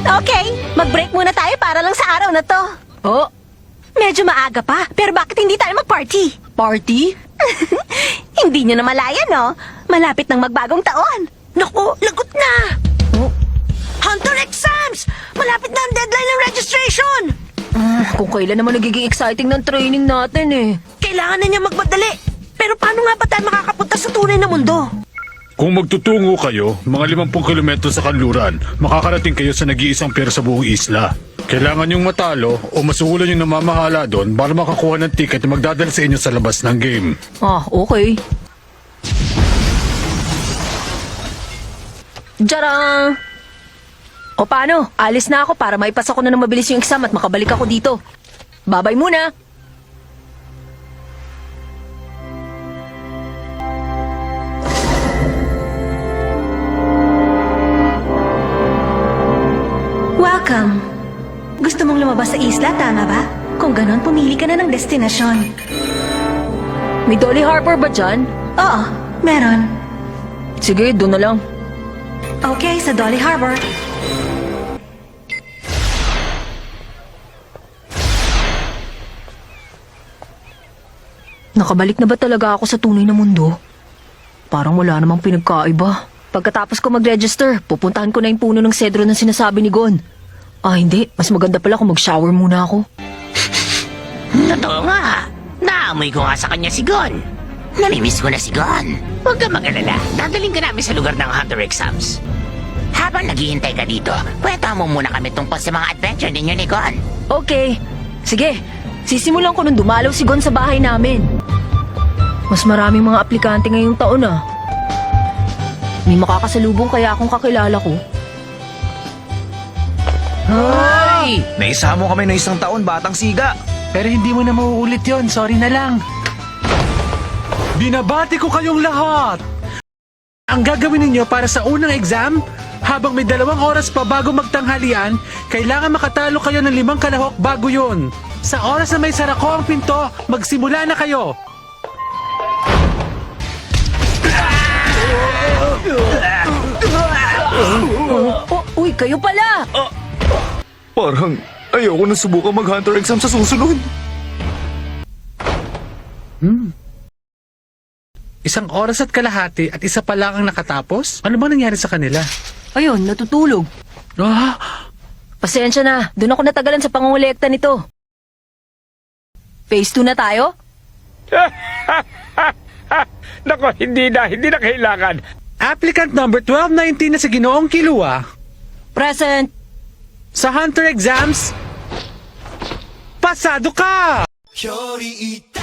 Okay, mag-break muna tayo para lang sa araw na to. Oh, Medyo maaga pa, pero bakit hindi tayo mag-party? party? Hindi nyo na malaya, no? Malapit ng magbagong taon. Naku, lagot na! Oh, Hunter exams! Malapit na ang deadline ng registration! kung kailan naman nagiging exciting ng training natin eh. Kailangan na niya magmadali. Pero paano nga ba tayo makakapunta sa tunay na mundo? Kung magtutungo kayo, mga 50 kilometro sa kanluran, makakarating kayo sa nag-iisang pier sa buong isla. Kailangan yung matalo o masuhulan yung namamahala doon para makakuha ng ticket na magdadala sa inyo sa labas ng game. Ah, okay. Jarang! O paano? Alis na ako para maipasa ko na ng mabilis yung exam at makabalik ako dito. Babay muna! Welcome. Gusto mong lumabas sa isla, tama ba? Kung ganon, pumili ka na ng destinasyon. May Dolly Harbor ba dyan? Oo, meron. Sige, doon na lang. Okay, sa Dolly Harbor. Nakabalik na ba talaga ako sa tunay na mundo? Parang wala namang pinagkaiba. Pagkatapos ko mag-register, pupuntahan ko na yung puno ng sedro na sinasabi ni Gon. Ah, hindi. Mas maganda pala kung mag-shower muna ako. Totoo nga. Naamoy ko nga sa kanya si Gon. Namimiss ko na si Gon. Huwag ka mag-alala. Dadaling ka namin sa lugar ng Hunter Exams. Habang naghihintay ka dito, kwenta mo muna kami tungkol sa mga adventure ninyo ni Gon. Okay. Sige. Sisimulan ko nung dumalaw si Gon sa bahay namin. Mas maraming mga aplikante ngayong taon ah. May makakasalubong kaya akong kakilala ko. Hoy! Naisama mo kami ng isang taon, batang siga. Pero hindi mo na mauulit yon. Sorry na lang. Binabati ko kayong lahat! Ang gagawin ninyo para sa unang exam, habang may 2 oras pa bago magtanghalian, kailangan makatalo kayo ng 5 kalahok bago yun. Sa oras na may sarako ang pinto, magsimula na kayo. Uy, kayo pala! Parang ayoko na subukan mag-hunter exam sa susunod. 1 oras at kalahati at isa pa lang ang nakatapos? Ano bang nangyari sa kanila? Ayun, natutulog. Ah, Pasensya na, doon ako natagalan sa pangungulekta nito. Phase 2 na tayo? Nako, hindi na kailangan. applicant number 1219 na si Ginoong Kilua. Present! Sa Hunter Exams, pasado ka! 별이 있다